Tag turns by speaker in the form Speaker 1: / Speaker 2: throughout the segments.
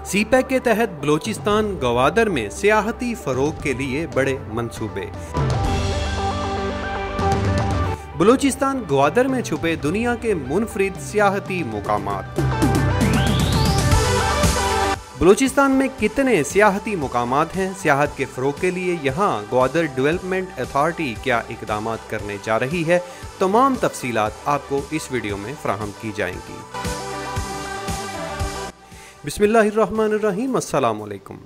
Speaker 1: सी pack के तहत बलोचिस्तान गवादर में सियाहती फरोग के लिए बड़े मंसूबे। बलोचिस्तान गवादर में छुपे दुनिया के मुनफरिद सियाहती मुकामात। बलोचिस्तान में कितने सियाहती मुकामात हैं? सियाहत के फ़रोग़ के लिए यहाँ गवादर डेवलपमेंट अथॉरिटी क्या इक़दाम करने जा रही है? तमाम तफसीलात आपको इस वीडियो में फ़राहम की जाएंगी। बिस्मिल्लाहिर्रहमानिर्रहीम, अस्सलामु अलैकुम।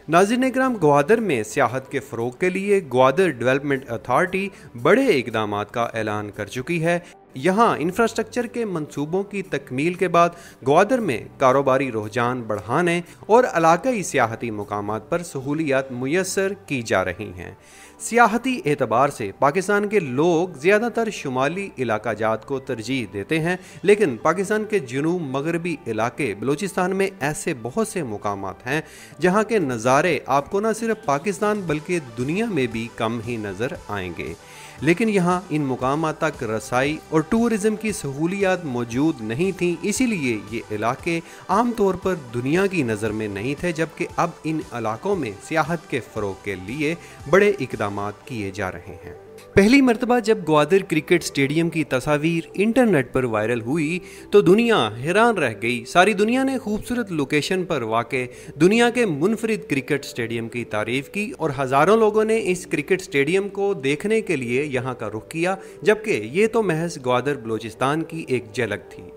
Speaker 1: नाज़रीन इकराम, गवादर में सियाहत के फ़रोग़ के लिए गवादर डेवलपमेंट अथॉरिटी बड़े इक़दामात का ऐलान कर चुकी है। यहाँ इंफ्रास्ट्रक्चर के मंसूबों की तकमील के बाद गवादर में कारोबारी रुझान बढ़ाने और इलाकाई सियाहती मुकामात पर सहूलियात मुयस्सर की जा रही हैं। सियाहती एतबार से पाकिस्तान के लोग ज़्यादातर शुमाली इलाका जात को तरजीह देते हैं, लेकिन पाकिस्तान के जुनूब मगरबी इलाके बलोचिस्तान में ऐसे बहुत से मुकामात हैं जहाँ के नज़ारे आपको न सिर्फ पाकिस्तान बल्कि दुनिया में भी कम ही नज़र आएंगे। लेकिन यहाँ इन मुकामात तक रसाई और टूरिज़म की सहूलियात मौजूद नहीं थीं, इसीलिए ये इलाके आम तौर पर दुनिया की नज़र में नहीं थे, जबकि अब इन इलाकों में सियाहत के फ़रोग़ के लिए बड़े इक़दामात किए जा रहे हैं। पहली मरतबा जब गवादर क्रिकेट स्टेडियम की तस्वीर इंटरनेट पर वायरल हुई तो दुनिया हैरान रह गई। सारी दुनिया ने खूबसूरत लोकेशन पर वाक़े दुनिया के मुनफरिद क्रिकेट स्टेडियम की तारीफ़ की और हज़ारों लोगों ने इस क्रिकेट स्टेडियम को देखने के लिए यहाँ का रुख किया, जबकि ये तो महज गवादर बलोचिस्तान की एक झलक थी।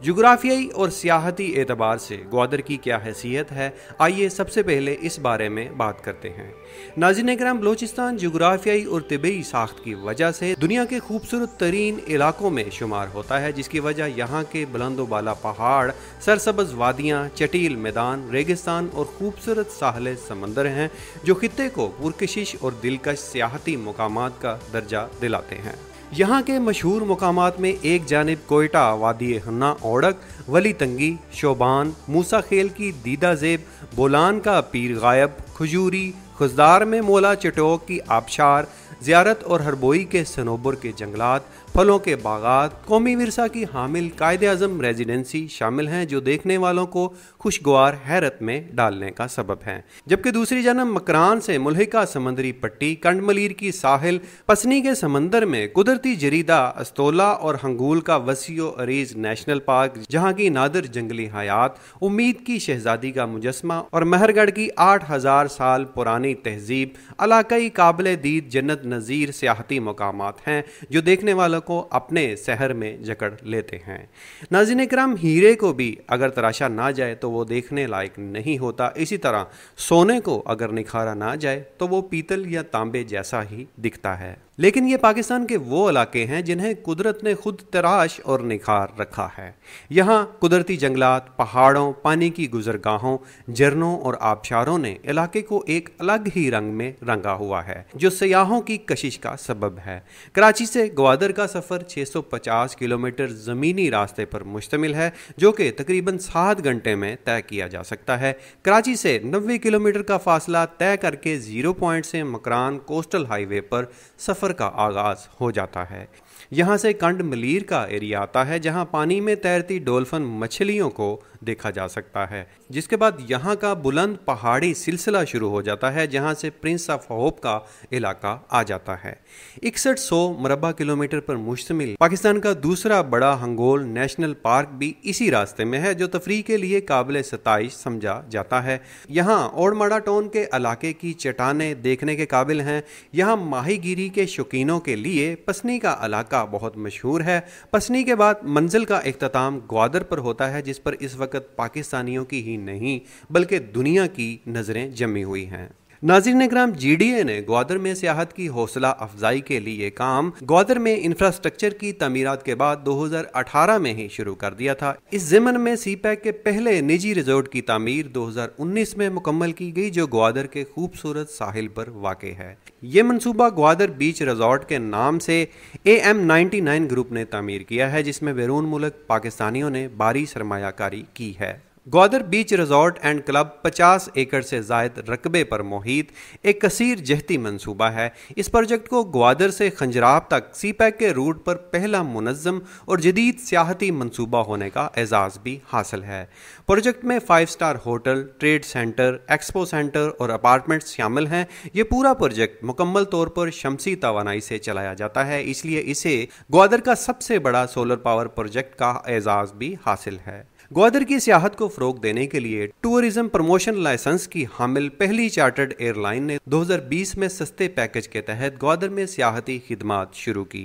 Speaker 1: जोग्राफियाई और सियाहती एतबार से गवादर की क्या हैसियत है, आइए सबसे पहले इस बारे में बात करते हैं। नाज़रीन इकराम, बलोचिस्तान जोग्राफियाई और तिबई साख्त की वजह से दुनिया के खूबसूरत तरीन इलाकों में शुमार होता है, जिसकी वजह यहाँ के बुलंदो बाला पहाड़, सरसब्ज़ वादियाँ, चटील मैदान, रेगिस्तान और खूबसूरत साहले समंदर हैं, जो खित्ते को पुरकशिश और दिलकश सियाहती मुकामात का दर्जा दिलाते हैं। यहाँ के मशहूर मुकामात में एक जानिब कोयटा वादी हन्ना ओड़क, वली तंगी, शोबान, मूसा खेल की दीदा ज़ेब, बोलान का पीर गायब, खजूरी, खुजदार में मोला चटोक की आबशार, ज़ियारत और हरबोई के सनोबर के जंगलात, फलों के बागात, कौमी विरसा की हामिल कायदे आज़म रेजिडेंसी शामिल हैं, जो देखने वालों को खुशगवार हैरत में डालने का सबब हैं। जबकि दूसरी जानब मकरान से मुल्हिका समंदरी पट्टी, कंडमलीर की साहिल, पसनी के समंदर में कुदरती जरीदा अस्तोला और हंगूल का वसीओ अरीज नेशनल पार्क, जहाँ की नादर जंगली हयात, उम्मीद की शहजादी का मुजस्मा और महरगढ़ की 8000 साल पुरानी तहजीब इलाकाई काबिल दीद जन्नत नज़ीर सियाहती मुकामात हैं, जो देखने वालों को अपने शहर में जकड़ लेते हैं। नाज़रीन इकराम, हीरे को भी अगर तराशा ना जाए तो वो देखने लायक नहीं होता, इसी तरह सोने को अगर निखारा ना जाए तो वो पीतल या तांबे जैसा ही दिखता है। लेकिन ये पाकिस्तान के वो इलाके हैं जिन्हें कुदरत ने खुद तराश और निखार रखा है। यहाँ कुदरती जंगलात, पहाड़ों, पानी की गुजरगाहों, झरनों और आबशारों ने इलाके को एक अलग ही रंग में रंगा हुआ है, जो सयाहों की कशिश का सबब है। कराची से गवादर का सफ़र 650 किलोमीटर ज़मीनी रास्ते पर मुश्तमिल है, जो कि तकरीबन 7 घंटे में तय किया जा सकता है। कराची से 90 किलोमीटर का फासला तय करके ज़ीरो पॉइंट से मकरान कोस्टल हाईवे पर सफ़र का आगाज हो जाता है। यहाँ से कंडमलीर का एरिया आता है, जहाँ पानी में तैरती डॉल्फिन मछलियों को देखा जा सकता है। जिसके बाद यहाँ का बुलंद पहाड़ी सिलसिला शुरू हो जाता है, जहाँ से प्रिंस ऑफ होप का इलाका आ जाता है। 6100 मरबा किलोमीटर पर मुश्तमिल पाकिस्तान का दूसरा बड़ा हंगोल नेशनल पार्क भी इसी रास्ते में है, जो तफरीह के लिए काबिल सताइश समझा जाता है। यहाँ ओडमाड़ा टाउन के इलाके की चट्टानें देखने के काबिल हैं। यहाँ माहीगीरी के शौकीनों के लिए पसनी का इलाका बहुत मशहूर है। पसनी के बाद मंजिल का इख्तिताम ग्वादर पर होता है, जिस पर इस वक्त पाकिस्तानियों की ही नहीं बल्कि दुनिया की नज़रें जमी हुई हैं। नाज़रीन इकराम, GDA ने ग्वादर में सियाहत की हौसला अफजाई के लिए काम ग्वादर में इंफ्रास्ट्रक्चर की तमीरात के बाद 2018 में ही शुरू कर दिया था। इस ज़मन में सी पैक के पहले निजी रिजोर्ट की तामीर 2019 में मुकम्मल की गई, जो ग्वादर के खूबसूरत साहिल पर वाक़े है। ये मनसूबा ग्वादर बीच रिजॉर्ट के नाम से AM99 ग्रुप ने तामीर किया है, जिसमें बैरून मुल्क पाकिस्तानियों ने भारी सरमायाकारी की है। Gwadar beach resort and club 50 एकड़ से जायद रकबे पर मुहित एक कसीर जहती मंसूबा है। इस प्रोजेक्ट को ग्वादर से खंजराब तक सी पैक के रूट पर पहला मुनज़्ज़म और जदीद सियाहती मंसूबा होने का एजाज़ भी हासिल है। प्रोजेक्ट में 5 star hotel, trade centre, expo centre और अपार्टमेंट्स शामिल हैं। ये पूरा प्रोजेक्ट मुकम्मल तौर पर शमसी तवानाई से चलाया जाता है, इसलिए इसे ग्वादर का सबसे बड़ा सोलर पावर प्रोजेक्ट का एजाज़ भी हासिल है। ग्वादर की सियाहत को फ़रोग देने के लिए टूरिज्म प्रमोशन लाइसेंस की हामिल पहली चार्टर्ड एयरलाइन ने 2020 में सस्ते पैकेज के तहत ग्वादर में सियाहती खिदमात शुरू की।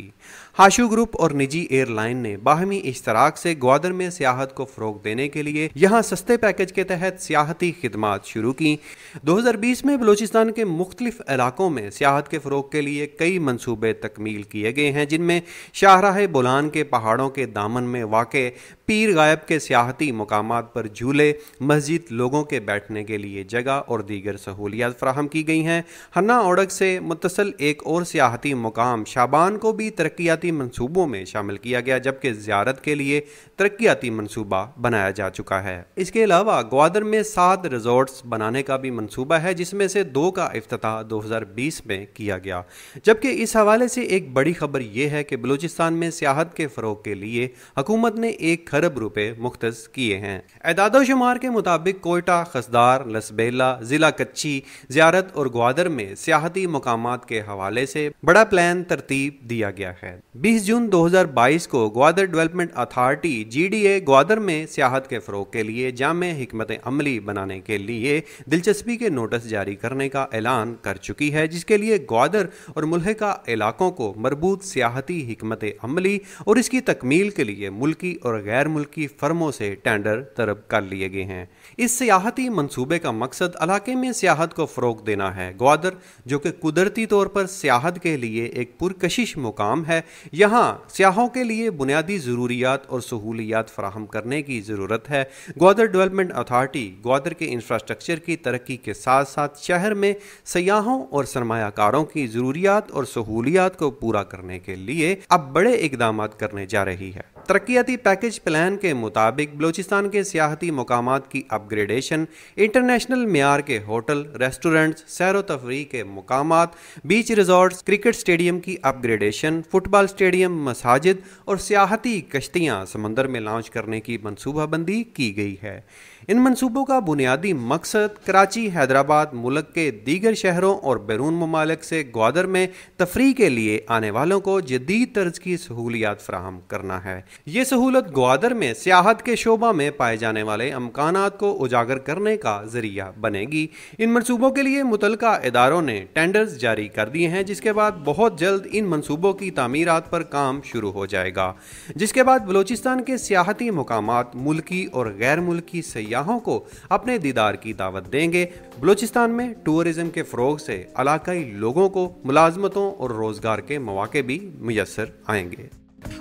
Speaker 1: हाशू ग्रुप और निजी एयरलाइन ने बाहमी इश्तराक से ग्वादर में सियाहत को फ़रोग देने के लिए यहाँ सस्ते पैकेज के तहत सियाहती खिदमात शुरू की। 2020 में बलूचिस्तान के मुख्तलिफ इलाकों में सियाहत के फ़रोग के लिए कई मनसूबे तकमील किए गए हैं, जिनमें शाहराह बोलान के पहाड़ों के दामन में वाक़े पीर गायब के सियाहती मुकामात पर झूले, मस्जिद, लोगों के बैठने के लिए जगह और दीगर सहूलियात फराहम की गई हैं। हन्ना ओडक से मुत्तसल एक और सियाहती मुकाम शाबान को भी तरक्याती मंसूबों में शामिल किया गया, जबकि ज़ियारत के लिए तरक्याती मंसूबा बनाया जा चुका है। इसके अलावा ग्वादर में 7 रिजॉर्ट्स बनाने का भी मंसूबा है, जिसमें से 2 का इफ्तिताह 2020 में किया गया। जबकि इस हवाले से एक बड़ी खबर यह है कि बलूचिस्तान में सियाहत के फ़रोग के लिए हुकूमत ने 1 खरब रुपए मुख्तस किए हैं। एदादो शुमार के मुताबिक कोयटा, खसदार, लसबेला, जिला कच्ची, ज़ियारत और ग्वादर में सियाहती मुकामात के हवाले से बड़ा प्लान तरतीब दिया गया है। 20 जून 2022 को Gwadar development authority GDA Gwadar में सियाहत के फ़रोग के लिए जामे हिकमत अमली बनाने के लिए दिलचस्पी के नोटिस जारी करने का ऐलान कर चुकी है, जिसके लिए ग्वादर और मुल्हिका इलाकों को मरबूत सियाहती हिकमत अमली और इसकी तकमील के लिए मुल्की और गैर मुल्की फर्मों से टेंडर तलब कर लिए गए हैं। इस सियाहती मंसूबे का मकसद इलाके में सियाहत को फ़रोग देना है। ग्वादर, जो कि कुदरती तौर पर सियाहत के लिए एक पुरकशिश मुकाम है, यहाँ सियाहों के लिए बुनियादी ज़रूरियात और सहूलियात फराहम करने की ज़रूरत है। ग्वादर डेवलपमेंट अथॉरिटी ग्वादर के इंफ्रास्ट्रक्चर की तरक्की के साथ साथ शहर में सयाहों और सरमायाकारों की ज़रूरियात और सहूलियात को पूरा करने के लिए अब बड़े इकदाम करने जा रही है। तरक्याती पैकेज प्लान के मुताबिक बलूचिस्तान के सियाहती मुकामात की अपग्रेडेशन, इंटरनेशनल मियार के होटल, रेस्टोरेंट्स, सैर व तफरीह के मुकामात, बीच रिजॉर्ट्स, क्रिकेट स्टेडियम की अपग्रेडेशन, फुटबॉल स्टेडियम, मसाजिद और सियाहती कश्तियाँ समंदर में लॉन्च करने की मनसूबाबंदी की गई है। इन मंसूबों का बुनियादी मकसद कराची, हैदराबाद, मुल्क के दीगर शहरों और बैरून ममालिक से ग्वादर में तफरीह के लिए आने वालों को जदीद तर्ज की सहूलियात फराहम करना है। ये सहूलत ग्वादर में सियाहत के शोबा में पाए जाने वाले अमकानात को उजागर करने का जरिया बनेगी। इन मंसूबों के लिए मुतलका इदारों ने टेंडर्स जारी कर दिए हैं, जिसके बाद बहुत जल्द इन मंसूबों की तामीरात पर काम शुरू हो जाएगा, जिसके बाद बलूचिस्तान के सियाहती मुकामात मुल्की और गैर मुल्की सयाहों को अपने दीदार की दावत देंगे। बलूचिस्तान में टूरिज्म के फ़रोग से इलाकाई लोगों को मुलाजमतों और रोज़गार के मौके भी मुयस्सर आएंगे।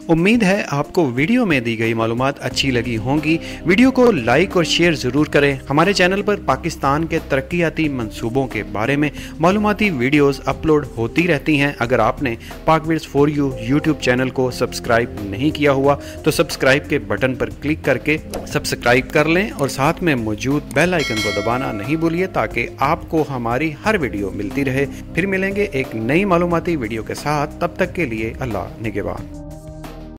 Speaker 2: उम्मीद है आपको वीडियो में दी गई मालूमात अच्छी लगी होंगी। वीडियो को लाइक और शेयर ज़रूर करें। हमारे चैनल पर पाकिस्तान के तरक्याती मंसूबों के बारे में मालूमाती वीडियोस अपलोड होती रहती हैं। अगर आपने पाकविड्स फॉर यू यूट्यूब चैनल को सब्सक्राइब नहीं किया हुआ तो सब्सक्राइब के बटन पर क्लिक करके सब्सक्राइब कर लें और साथ में मौजूद बेल आइकन को दबाना नहीं भूलिए, ताकि आपको हमारी हर वीडियो मिलती रहे। फिर मिलेंगे एक नई मालूमाती वीडियो के साथ, तब तक के लिए अल्लाह निगहबान।